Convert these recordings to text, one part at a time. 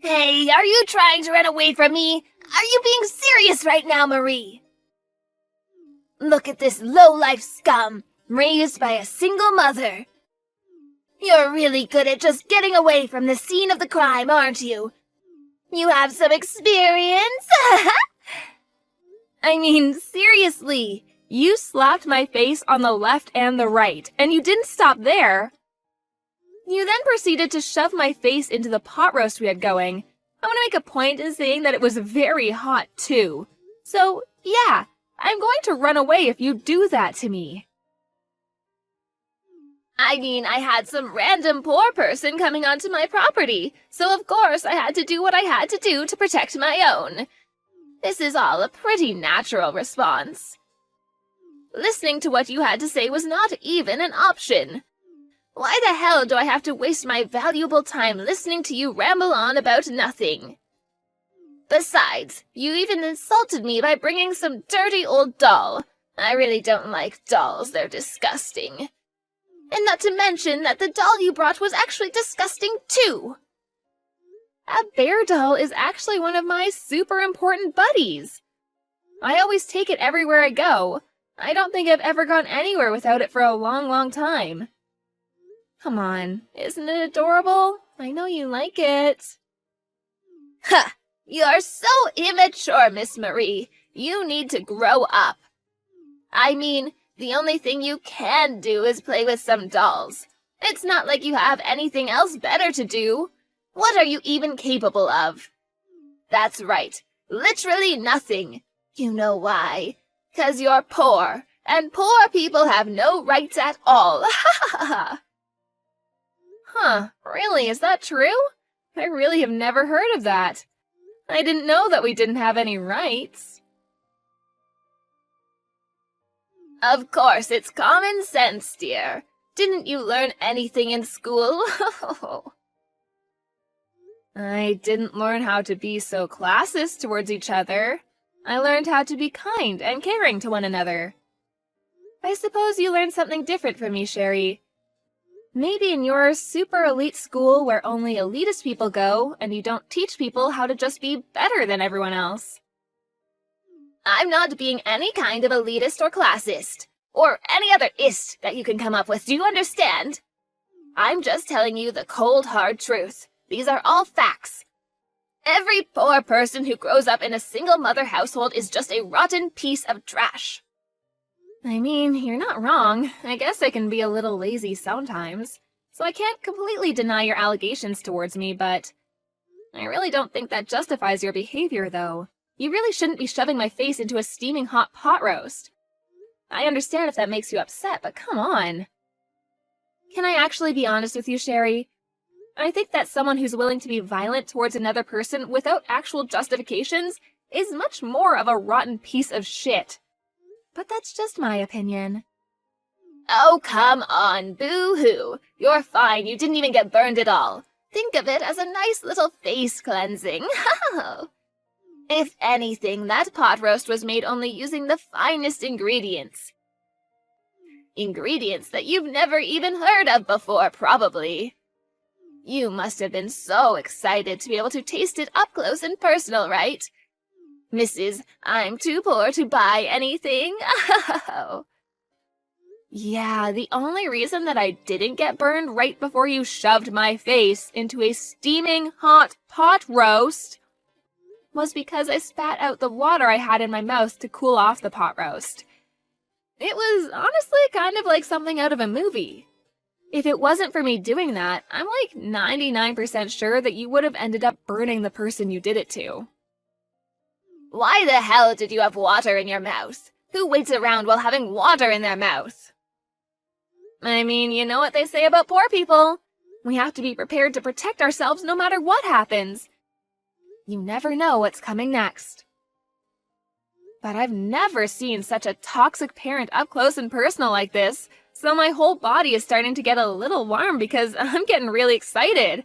Hey, are you trying to run away from me? Are you being serious right now, Marie? Look at this low-life scum, raised by a single mother. You're really good at just getting away from the scene of the crime, aren't you? You have some experience? I mean, seriously, you slapped my face on the left and the right, and you didn't stop there. You then proceeded to shove my face into the pot roast we had going. I want to make a point in saying that it was very hot, too. So, yeah, I'm going to run away if you do that to me. I mean, I had some random poor person coming onto my property, so of course I had to do what I had to do to protect my own. This is all a pretty natural response. Listening to what you had to say was not even an option. Why the hell do I have to waste my valuable time listening to you ramble on about nothing? Besides, you even insulted me by bringing some dirty old doll. I really don't like dolls, they're disgusting. And not to mention that the doll you brought was actually disgusting too. A bear doll is actually one of my super important buddies. I always take it everywhere I go. I don't think I've ever gone anywhere without it for a long, long time. Come on, isn't it adorable? I know you like it. Ha! You are so immature, Miss Marie. You need to grow up. I mean, the only thing you can do is play with some dolls. It's not like you have anything else better to do. What are you even capable of? That's right. Literally nothing. You know why? 'Cause you're poor, and poor people have no rights at all. Ha ha ha! Huh, really, is that true? I really have never heard of that. I didn't know that we didn't have any rights. Of course, it's common sense, dear. Didn't you learn anything in school? I didn't learn how to be so classist towards each other. I learned how to be kind and caring to one another. I suppose you learned something different from me, Sherry. Maybe in your super elite school where only elitist people go, and you don't teach people how to just be better than everyone else. I'm not being any kind of elitist or classist, or any other ist that you can come up with, do you understand? I'm just telling you the cold, hard truth. These are all facts. Every poor person who grows up in a single-mother household is just a rotten piece of trash. I mean, you're not wrong. I guess I can be a little lazy sometimes, so I can't completely deny your allegations towards me, but I really don't think that justifies your behavior, though. You really shouldn't be shoving my face into a steaming hot pot roast. I understand if that makes you upset, but come on. Can I actually be honest with you, Sherry? I think that someone who's willing to be violent towards another person without actual justifications is much more of a rotten piece of shit. But that's just my opinion. Oh, come on, boo-hoo. You're fine, you didn't even get burned at all. Think of it as a nice little face cleansing. If anything, that pot roast was made only using the finest ingredients. Ingredients that you've never even heard of before, probably. You must have been so excited to be able to taste it up close and personal, right? Mrs. I'm too poor to buy anything. Yeah, the only reason that I didn't get burned right before you shoved my face into a steaming hot pot roast was because I spat out the water I had in my mouth to cool off the pot roast. It was honestly kind of like something out of a movie. If it wasn't for me doing that, I'm like 99% sure that you would have ended up burning the person you did it to. Why the hell did you have water in your mouth? Who waits around while having water in their mouth? I mean, you know what they say about poor people. We have to be prepared to protect ourselves no matter what happens. You never know what's coming next. But I've never seen such a toxic parent up close and personal like this, so my whole body is starting to get a little warm because I'm getting really excited.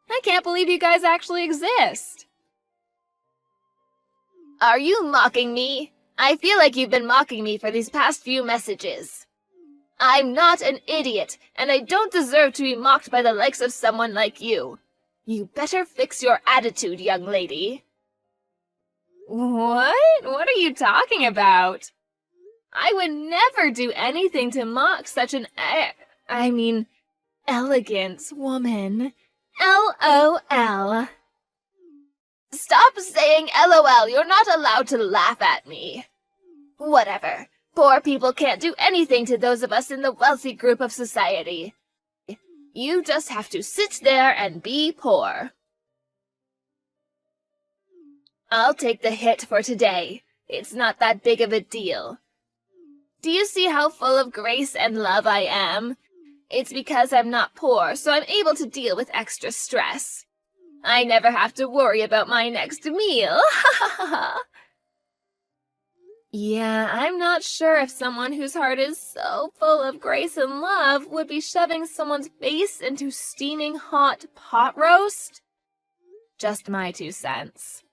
I can't believe you guys actually exist. Are you mocking me? I feel like you've been mocking me for these past few messages. I'm not an idiot, and I don't deserve to be mocked by the likes of someone like you. You better fix your attitude, young lady. What? What are you talking about? I would never do anything to mock such an elegant woman. LOL. Stop saying LOL, you're not allowed to laugh at me. Whatever. Poor people can't do anything to those of us in the wealthy group of society. You just have to sit there and be poor. I'll take the hit for today. It's not that big of a deal. Do you see how full of grace and love I am? It's because I'm not poor, so I'm able to deal with extra stress. I never have to worry about my next meal. Yeah, I'm not sure if someone whose heart is so full of grace and love would be shoving someone's face into steaming hot pot roast. Just my 2 cents.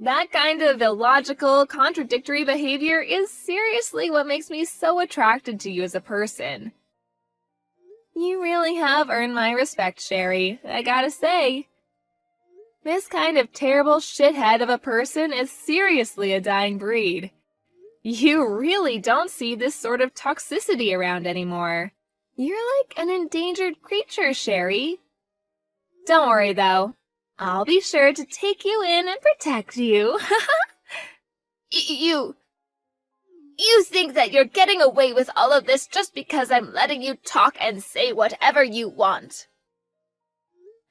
That kind of illogical, contradictory behavior is seriously what makes me so attracted to you as a person. You really have earned my respect, Sherry, I gotta say. This kind of terrible shithead of a person is seriously a dying breed. You really don't see this sort of toxicity around anymore. You're like an endangered creature, Sherry. Don't worry, though. I'll be sure to take you in and protect you. You think that you're getting away with all of this just because I'm letting you talk and say whatever you want.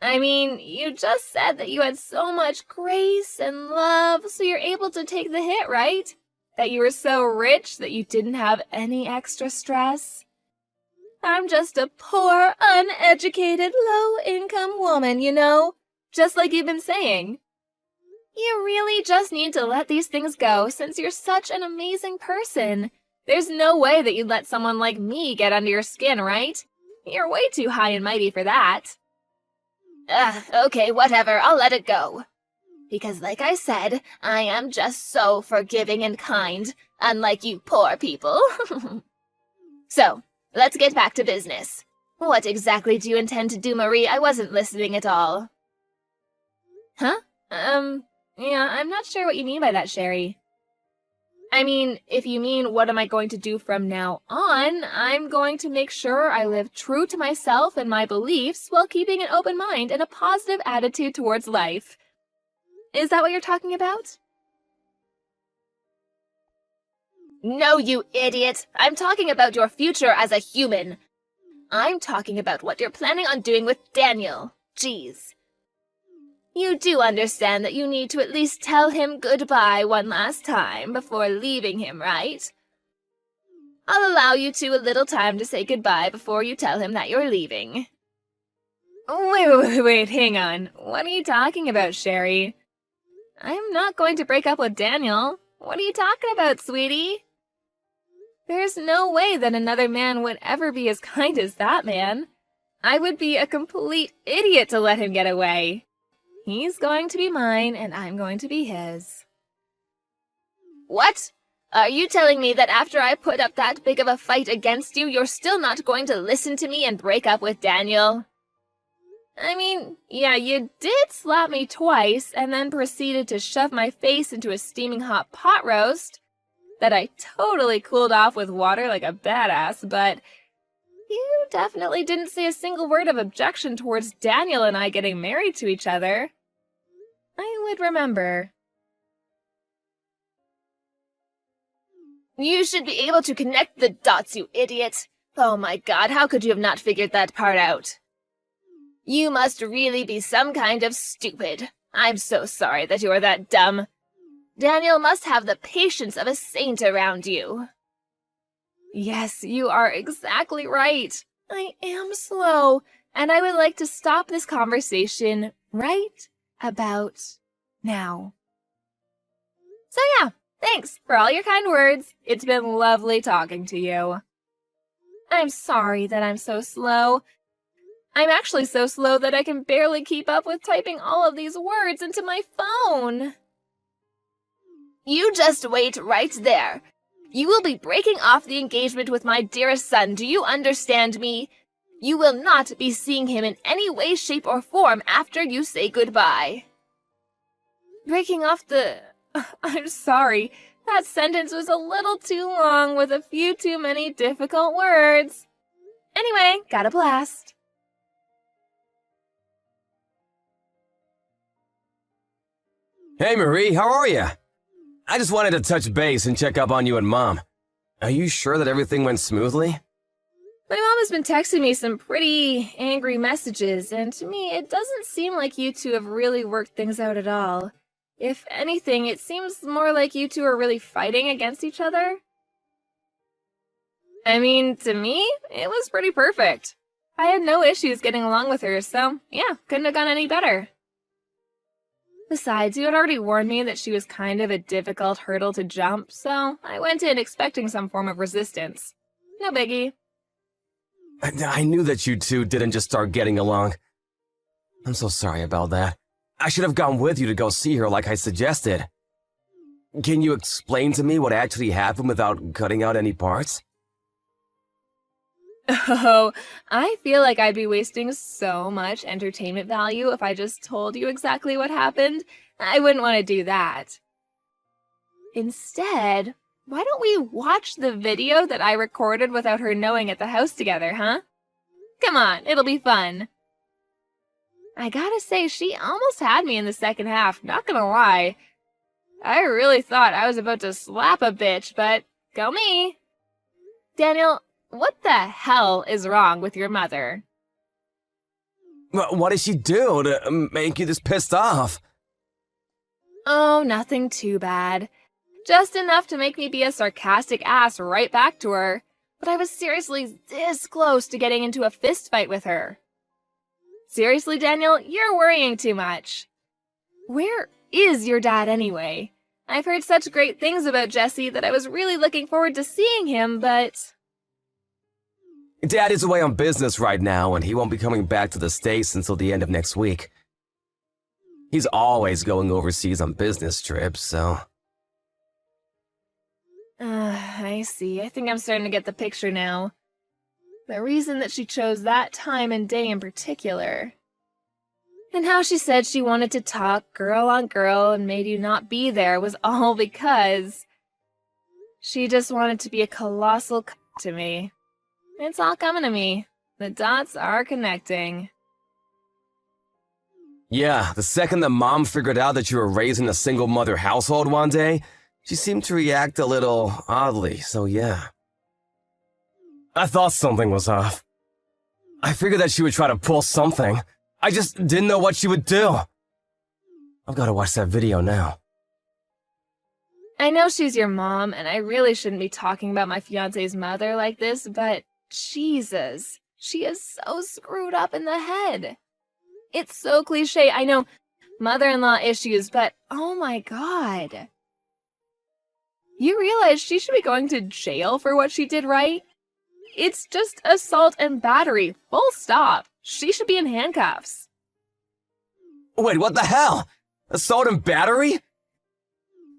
I mean, you just said that you had so much grace and love, so you're able to take the hit, right? That you were so rich that you didn't have any extra stress. I'm just a poor, uneducated, low-income woman, you know? Just like you've been saying. You really just need to let these things go since you're such an amazing person. There's no way that you'd let someone like me get under your skin, right? You're way too high and mighty for that. Okay, whatever, I'll let it go. Because like I said, I am just so forgiving and kind, unlike you poor people. So, let's get back to business. What exactly do you intend to do, Marie? I wasn't listening at all. Huh? Yeah, I'm not sure what you mean by that, Sherry. I mean, if you mean what am I going to do from now on, I'm going to make sure I live true to myself and my beliefs while keeping an open mind and a positive attitude towards life. Is that what you're talking about? No, you idiot! I'm talking about your future as a human. I'm talking about what you're planning on doing with Daniel. Jeez. You do understand that you need to at least tell him goodbye one last time before leaving him, right? I'll allow you a little time to say goodbye before you tell him that you're leaving. Wait, hang on. What are you talking about, Sherry? I'm not going to break up with Daniel. What are you talking about, sweetie? There's no way that another man would ever be as kind as that man. I would be a complete idiot to let him get away. He's going to be mine, and I'm going to be his. What? Are you telling me that after I put up that big of a fight against you, you're still not going to listen to me and break up with Daniel? I mean, yeah, you did slap me twice, and then proceeded to shove my face into a steaming hot pot roast that I totally cooled off with water like a badass, but you definitely didn't say a single word of objection towards Daniel and I getting married to each other. I would remember. You should be able to connect the dots, you idiot. Oh my god, how could you have not figured that part out? You must really be some kind of stupid. I'm so sorry that you're that dumb. Daniel must have the patience of a saint around you. Yes, you are exactly right. I am slow, and I would like to stop this conversation right about now. So yeah, thanks for all your kind words. It's been lovely talking to you. I'm sorry that I'm so slow. I'm actually so slow that I can barely keep up with typing all of these words into my phone. You just wait right there. You will be breaking off the engagement with my dearest son, do you understand me? You will not be seeing him in any way, shape, or form after you say goodbye. Breaking off the... I'm sorry. That sentence was a little too long with a few too many difficult words. Anyway, got a blast. Hey Marie, how are you? I just wanted to touch base and check up on you and Mom. Are you sure that everything went smoothly? My mom has been texting me some pretty angry messages, and to me, it doesn't seem like you two have really worked things out at all. If anything, it seems more like you two are really fighting against each other. I mean, to me, it was pretty perfect. I had no issues getting along with her, so yeah, couldn't have gone any better. Besides, you had already warned me that she was kind of a difficult hurdle to jump, so I went in expecting some form of resistance. No biggie. I knew that you two didn't just start getting along. I'm so sorry about that. I should have gone with you to go see her like I suggested. Can you explain to me what actually happened without cutting out any parts? Oh, I feel like I'd be wasting so much entertainment value if I just told you exactly what happened. I wouldn't want to do that. Instead, why don't we watch the video that I recorded without her knowing at the house together, huh? Come on, it'll be fun. I gotta say, she almost had me in the second half, not gonna lie. I really thought I was about to slap a bitch, but go me. Daniel, what the hell is wrong with your mother? What did she do to make you this pissed off? Oh, nothing too bad. Just enough to make me be a sarcastic ass right back to her. But I was seriously this close to getting into a fist fight with her. Seriously, Daniel, you're worrying too much. Where is your dad anyway? I've heard such great things about Jesse that I was really looking forward to seeing him, but... Dad is away on business right now, and he won't be coming back to the States until the end of next week. He's always going overseas on business trips, so... I see. I think I'm starting to get the picture now. The reason that she chose that time and day in particular. And how she said she wanted to talk girl on girl and made you not be there was all because... she just wanted to be a colossal to me. It's all coming to me. The dots are connecting. Yeah, the second that Mom figured out that you were raised in a single-mother household one day, she seemed to react a little oddly, so yeah. I thought something was off. I figured that she would try to pull something. I just didn't know what she would do. I've got to watch that video now. I know she's your mom, and I really shouldn't be talking about my fiancé's mother like this, but Jesus, she is so screwed up in the head. It's so cliche, I know, mother-in-law issues, but oh my God. You realize she should be going to jail for what she did, right? It's just assault and battery, full stop. She should be in handcuffs. Wait, what the hell? Assault and battery?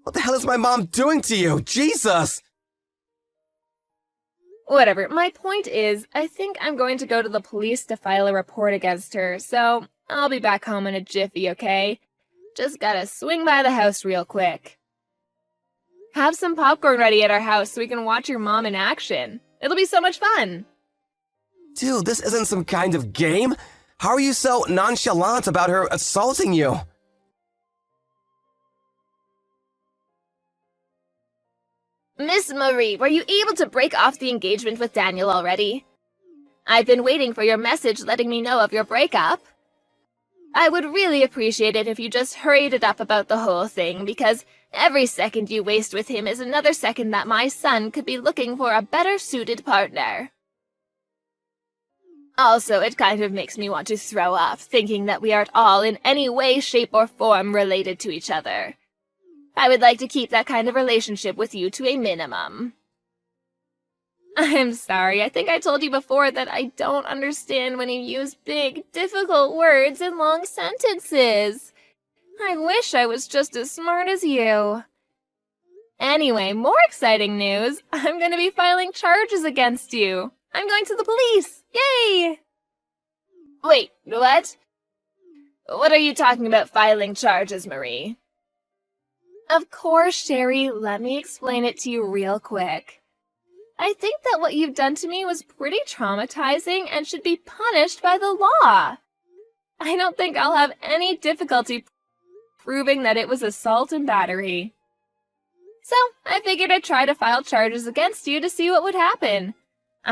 What the hell is my mom doing to you? Jesus! Whatever, my point is, I think I'm going to go to the police to file a report against her, so I'll be back home in a jiffy, okay? Just gotta swing by the house real quick. Have some popcorn ready at our house so we can watch your mom in action. It'll be so much fun. Dude, this isn't some kind of game. How are you so nonchalant about her assaulting you? Miss Marie, were you able to break off the engagement with Daniel already? I've been waiting for your message letting me know of your breakup. I would really appreciate it if you just hurried it up about the whole thing, because every second you waste with him is another second that my son could be looking for a better suited partner. Also, it kind of makes me want to throw up, thinking that we are at all in any way, shape, or form related to each other. I would like to keep that kind of relationship with you to a minimum. I'm sorry, I think I told you before that I don't understand when you use big, difficult words in long sentences. I wish I was just as smart as you. Anyway, more exciting news. I'm going to be filing charges against you. I'm going to the police. Yay! Wait, what? What are you talking about filing charges, Marie? Of course, Sherry, let me explain it to you real quick. I think that what you've done to me was pretty traumatizing and should be punished by the law. I don't think I'll have any difficulty proving that it was assault and battery. So, I figured I'd try to file charges against you to see what would happen.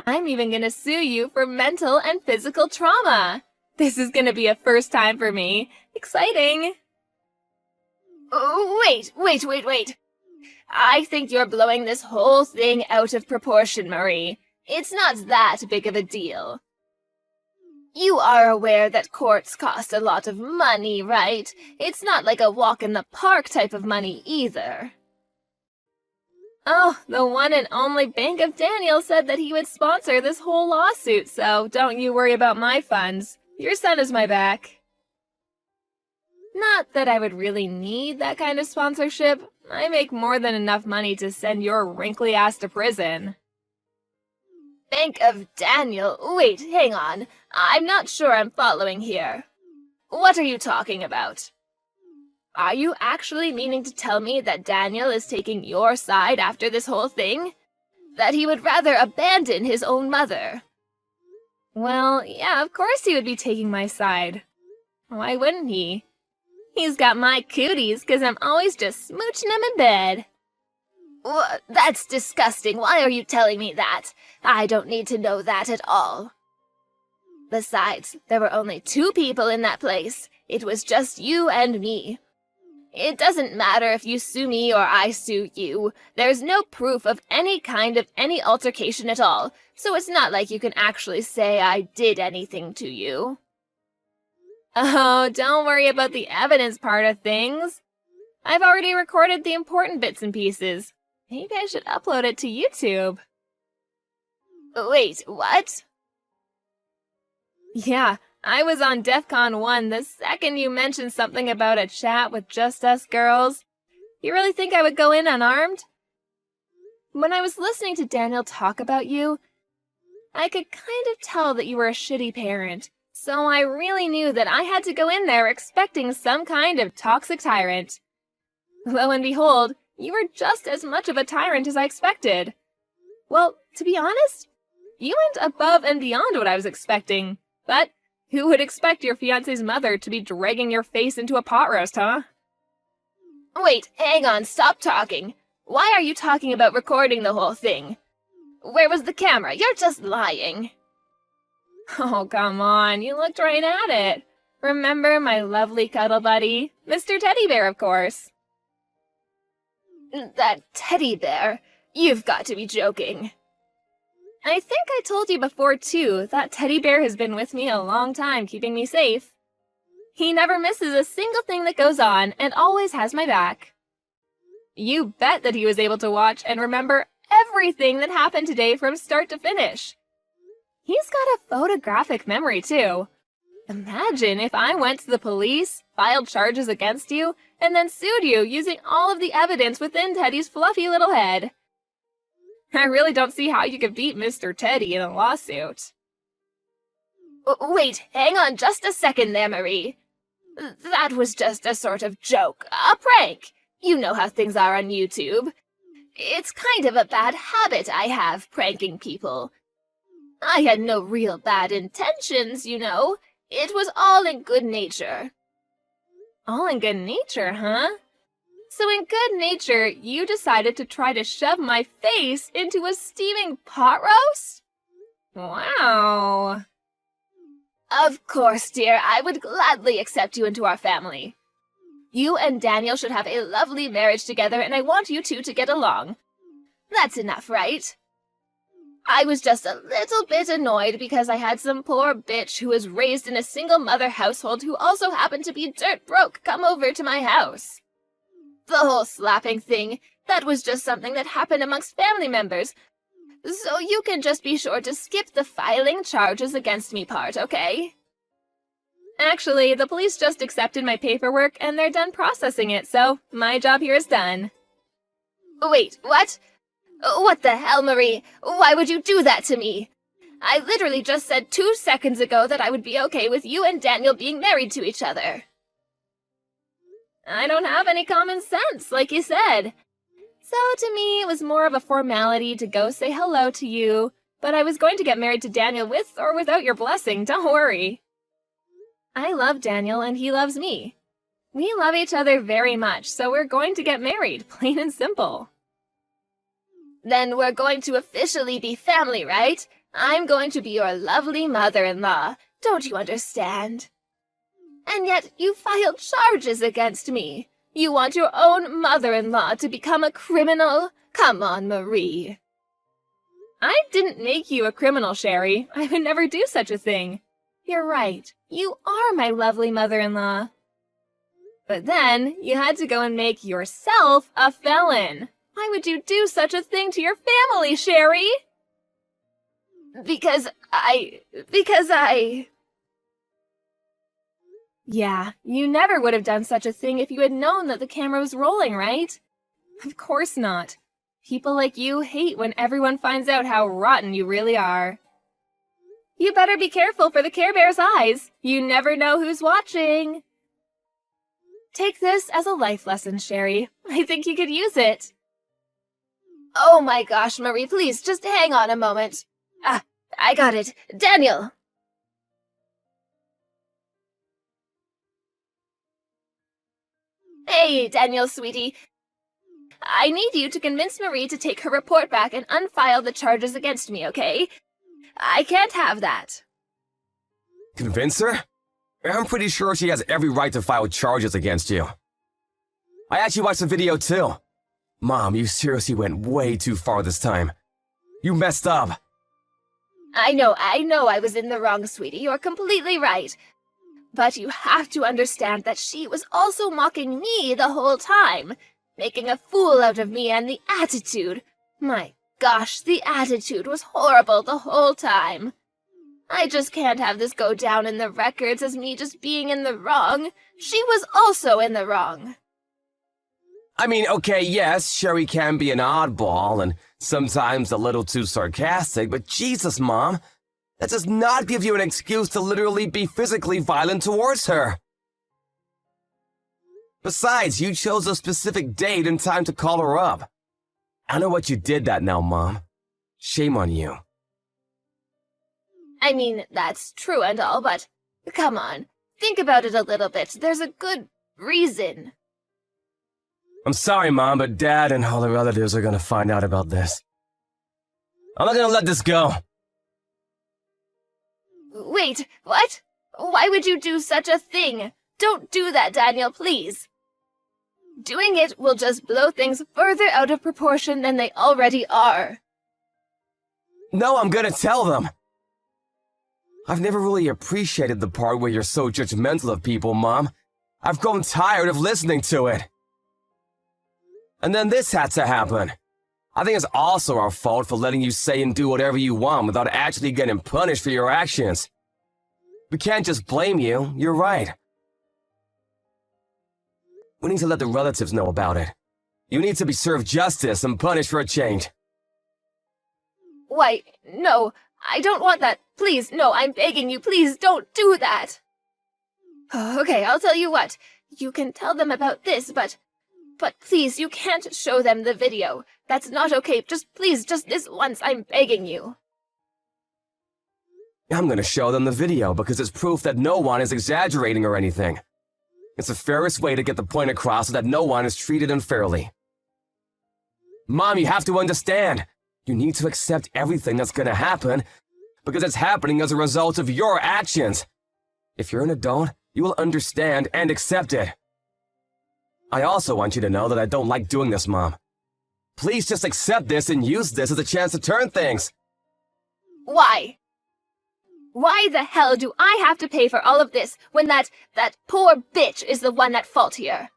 I'm even gonna sue you for mental and physical trauma. This is gonna be a first time for me. Exciting! Oh, wait. I think you're blowing this whole thing out of proportion, Marie. It's not that big of a deal. You are aware that courts cost a lot of money, right? It's not like a walk in the park type of money either. Oh, the one and only Bank of Daniel said that he would sponsor this whole lawsuit, so don't you worry about my funds. Your son is my back. Not that I would really need that kind of sponsorship. I make more than enough money to send your wrinkly ass to prison. Bank of Daniel? Wait, hang on. I'm not sure I'm following here. What are you talking about? Are you actually meaning to tell me that Daniel is taking your side after this whole thing? That he would rather abandon his own mother? Well, yeah, of course he would be taking my side. Why wouldn't he? He's got my cooties 'cause I'm always just smooching him in bed. That's disgusting. Why are you telling me that? I don't need to know that at all. Besides, there were only 2 people in that place. It was just you and me. It doesn't matter if you sue me or I sue you. There's no proof of any kind of any altercation at all, so it's not like you can actually say I did anything to you. Oh, don't worry about the evidence part of things. I've already recorded the important bits and pieces. Maybe I should upload it to YouTube. Wait, what? Yeah, I was on DEF CON 1 the second you mentioned something about a chat with just us girls. You really think I would go in unarmed? When I was listening to Daniel talk about you, I could kind of tell that you were a shitty parent, so I really knew that I had to go in there expecting some kind of toxic tyrant. Lo and behold, you were just as much of a tyrant as I expected. Well, to be honest, you went above and beyond what I was expecting, but who would expect your fiancé's mother to be dragging your face into a pot roast, huh? Wait, hang on, stop talking. Why are you talking about recording the whole thing? Where was the camera? You're just lying. Oh, come on, you looked right at it. Remember my lovely cuddle buddy? Mr. Teddy Bear, of course. That teddy bear? You've got to be joking. I think I told you before, too, that teddy bear has been with me a long time, keeping me safe. He never misses a single thing that goes on and always has my back. You bet that he was able to watch and remember everything that happened today from start to finish. He's got a photographic memory, too. Imagine if I went to the police, filed charges against you, and then sued you using all of the evidence within Teddy's fluffy little head. I really don't see how you could beat Mr. Teddy in a lawsuit. Wait, hang on just a second there, Marie. That was just a sort of joke, a prank. You know how things are on YouTube. It's kind of a bad habit I have, pranking people. I had no real bad intentions, you know. It was all in good nature. All in good nature, huh? So in good nature, you decided to try to shove my face into a steaming pot roast? Wow. Of course, dear, I would gladly accept you into our family. You and Daniel should have a lovely marriage together, and I want you two to get along. That's enough, right? I was just a little bit annoyed because I had some poor bitch who was raised in a single-mother household who also happened to be dirt broke come over to my house. The whole slapping thing, that was just something that happened amongst family members. So you can just be sure to skip the filing charges against me part, okay? Actually, the police just accepted my paperwork and they're done processing it, so my job here is done. Wait, what? What the hell, Marie? Why would you do that to me? I literally just said 2 seconds ago that I would be okay with you and Daniel being married to each other. I don't have any common sense, like you said. So to me, it was more of a formality to go say hello to you, but I was going to get married to Daniel with or without your blessing, don't worry. I love Daniel and he loves me. We love each other very much, so we're going to get married, plain and simple. Then we're going to officially be family, right? I'm going to be your lovely mother-in-law. Don't you understand? And yet you filed charges against me. You want your own mother-in-law to become a criminal? Come on, Marie. I didn't make you a criminal, Sherry. I would never do such a thing. You're right. You are my lovely mother-in-law. But then, you had to go and make yourself a felon. Why would you do such a thing to your family, Sherry? Because I... Yeah, you never would have done such a thing if you had known that the camera was rolling, right? Of course not. People like you hate when everyone finds out how rotten you really are. You better be careful for the Care Bear's eyes. You never know who's watching. Take this as a life lesson, Sherry. I think you could use it. Oh my gosh, Marie, please, just hang on a moment. I got it. Daniel! Hey, Daniel, sweetie. I need you to convince Marie to take her report back and unfile the charges against me, okay? I can't have that. Convince her? I'm pretty sure she has every right to file charges against you. I actually watched the video too. Mom, you seriously went way too far this time. You messed up. I know I was in the wrong, sweetie. You're completely right. But you have to understand that she was also mocking me the whole time, making a fool out of me and the attitude. My gosh, the attitude was horrible the whole time. I just can't have this go down in the records as me just being in the wrong. She was also in the wrong. I mean, okay, yes, Sherry can be an oddball and sometimes a little too sarcastic, but Jesus, Mom, that does not give you an excuse to literally be physically violent towards her. Besides, you chose a specific date and time to call her up. I know what you did that now, Mom. Shame on you. I mean, that's true and all, but come on, think about it a little bit. There's a good reason. I'm sorry, Mom, but Dad and all the relatives are gonna find out about this. I'm not gonna let this go. Wait, what? Why would you do such a thing? Don't do that, Daniel, please. Doing it will just blow things further out of proportion than they already are. No, I'm gonna tell them. I've never really appreciated the part where you're so judgmental of people, Mom. I've grown tired of listening to it. And then this had to happen. I think it's also our fault for letting you say and do whatever you want without actually getting punished for your actions. We can't just blame you, you're right. We need to let the relatives know about it. You need to be served justice and punished for a change. Why, no, I don't want that. Please, no, I'm begging you, please don't do that. Okay, I'll tell you what. You can tell them about this, but please, you can't show them the video. That's not okay. Please, just this once, I'm begging you. I'm gonna show them the video because it's proof that no one is exaggerating or anything. It's the fairest way to get the point across so that no one is treated unfairly. Mom, you have to understand. You need to accept everything that's gonna happen because it's happening as a result of your actions. If you're an adult, you will understand and accept it. I also want you to know that I don't like doing this, Mom. Please just accept this and use this as a chance to turn things. Why? Why the hell do I have to pay for all of this when that poor bitch is the one at fault here?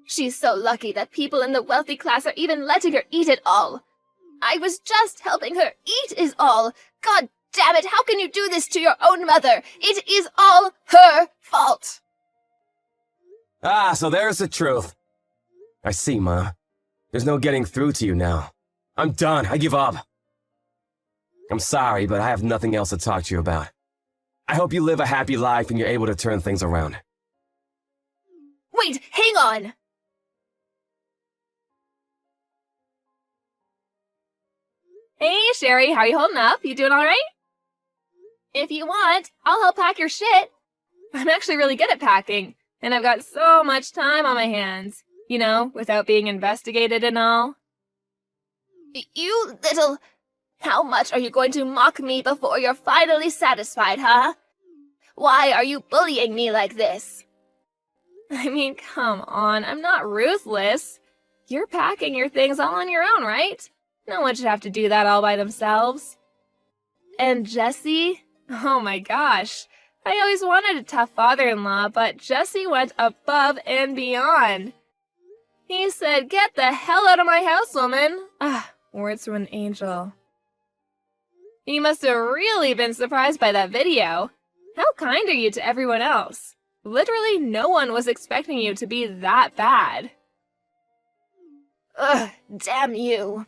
She's so lucky that people in the wealthy class are even letting her eat it all. I was just helping her eat is all. God damn it, how can you do this to your own mother? It is all her fault. Ah, so there's the truth. I see, Mom. There's no getting through to you now. I'm done. I give up. I'm sorry, but I have nothing else to talk to you about. I hope you live a happy life and you're able to turn things around. Wait, hang on! Hey, Sherry, how you holding up? You doing all right? If you want, I'll help pack your shit. I'm actually really good at packing, and I've got so much time on my hands. You know, without being investigated and all. You little... How much are you going to mock me before you're finally satisfied, huh? Why are you bullying me like this? I mean, come on, I'm not ruthless. You're packing your things all on your own, right? No one should have to do that all by themselves. And Jesse? Oh my gosh. I always wanted a tough father-in-law, but Jesse went above and beyond. He said, "Get the hell out of my house, woman." Words from an angel. You must have really been surprised by that video. How kind are you to everyone else? Literally no one was expecting you to be that bad. Ugh, damn you.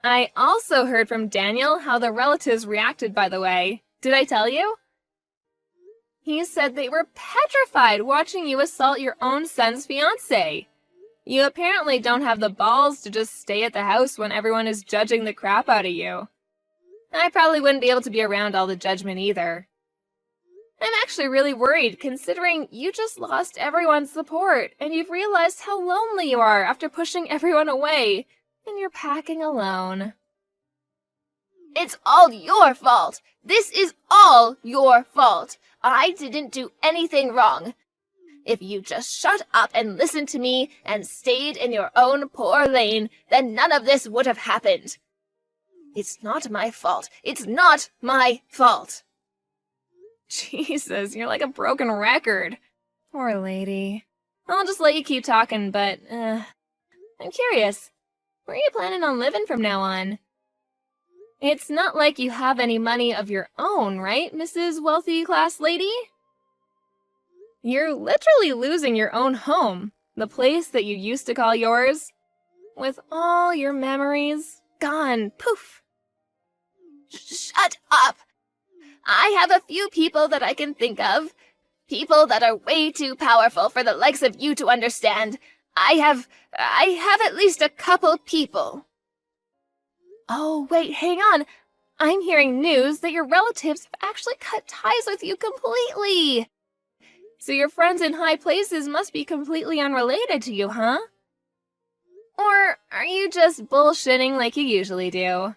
I also heard from Daniel how the relatives reacted, by the way. Did I tell you? He said they were petrified watching you assault your own son's fiancé. You apparently don't have the balls to just stay at the house when everyone is judging the crap out of you. I probably wouldn't be able to be around all the judgment either. I'm actually really worried, considering you just lost everyone's support, and you've realized how lonely you are after pushing everyone away, and you're packing alone. It's all your fault. This is all your fault. I didn't do anything wrong. If you just shut up and listened to me and stayed in your own poor lane, then none of this would have happened. It's not my fault. It's not my fault. Jesus, you're like a broken record. Poor lady. I'll just let you keep talking, but, I'm curious. Where are you planning on living from now on? It's not like you have any money of your own, right, Mrs. Wealthy Class Lady? You're literally losing your own home, the place that you used to call yours, with all your memories gone, poof. Shut up! I have a few people that I can think of. People that are way too powerful for the likes of you to understand. I have at least a couple people. Oh, wait, hang on. I'm hearing news that your relatives have actually cut ties with you completely. So your friends in high places must be completely unrelated to you, huh? Or are you just bullshitting like you usually do?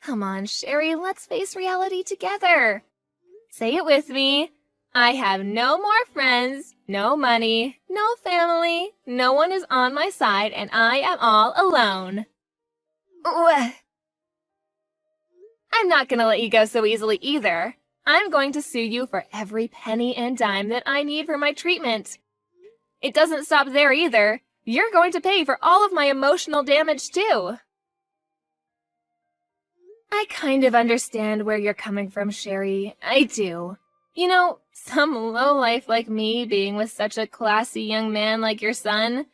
Come on, Sherry, let's face reality together. Say it with me. I have no more friends, no money, no family, no one is on my side, and I am all alone. I'm not gonna let you go so easily either. I'm going to sue you for every penny and dime that I need for my treatment. It doesn't stop there either. You're going to pay for all of my emotional damage too. I kind of understand where you're coming from, Sherry. I do. You know, some lowlife like me being with such a classy young man like your son.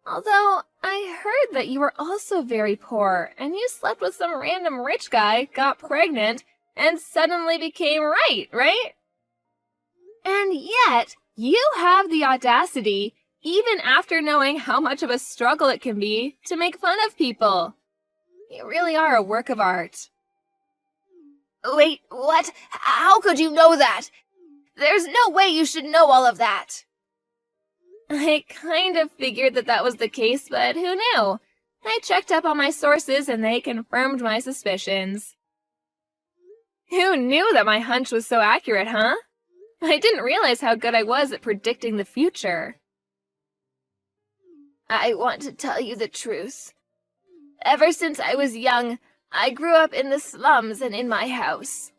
Although, I heard that you were also very poor, and you slept with some random rich guy, got pregnant, and suddenly became right? And yet, you have the audacity, even after knowing how much of a struggle it can be, to make fun of people. You really are a work of art. Wait, what? How could you know that? There's no way you should know all of that. I kind of figured that was the case, but who knew? I checked up on my sources and they confirmed my suspicions. Who knew that my hunch was so accurate, huh? I didn't realize how good I was at predicting the future. I want to tell you the truth. Ever since I was young, I grew up in the slums and in my house.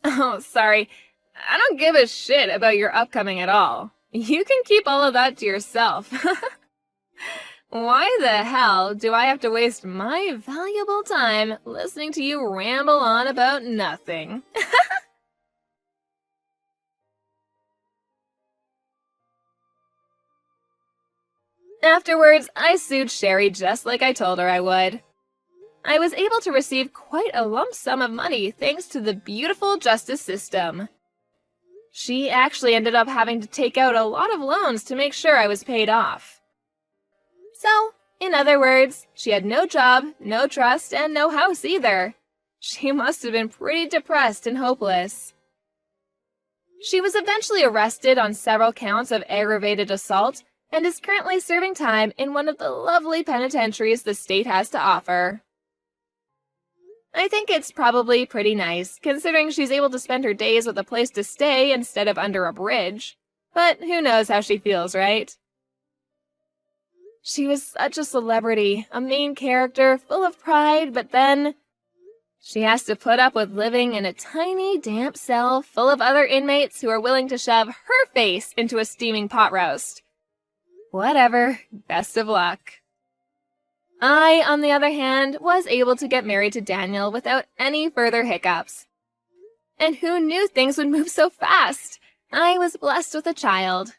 Oh, sorry. I don't give a shit about your upcoming at all. You can keep all of that to yourself. Why the hell do I have to waste my valuable time listening to you ramble on about nothing? Afterwards, I sued Sherry just like I told her I would. I was able to receive quite a lump sum of money thanks to the beautiful justice system. She actually ended up having to take out a lot of loans to make sure I was paid off. So, in other words, she had no job, no trust, and no house either. She must have been pretty depressed and hopeless. She was eventually arrested on several counts of aggravated assault and is currently serving time in one of the lovely penitentiaries the state has to offer. I think it's probably pretty nice, considering she's able to spend her days with a place to stay instead of under a bridge. But who knows how she feels, right? She was such a celebrity, a main character, full of pride, but then she has to put up with living in a tiny, damp cell full of other inmates who are willing to shove her face into a steaming pot roast. Whatever, best of luck. I, on the other hand, was able to get married to Daniel without any further hiccups. And who knew things would move so fast? I was blessed with a child.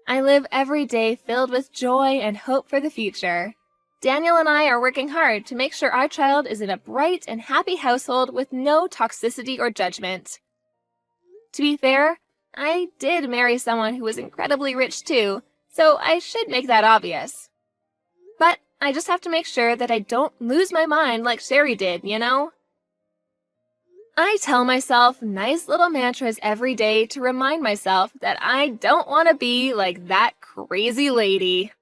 I live every day filled with joy and hope for the future. Daniel and I are working hard to make sure our child is in a bright and happy household with no toxicity or judgment. To be fair, I did marry someone who was incredibly rich too, so I should make that obvious. But I just have to make sure that I don't lose my mind like Sherry did, you know? I tell myself nice little mantras every day to remind myself that I don't want to be like that crazy lady.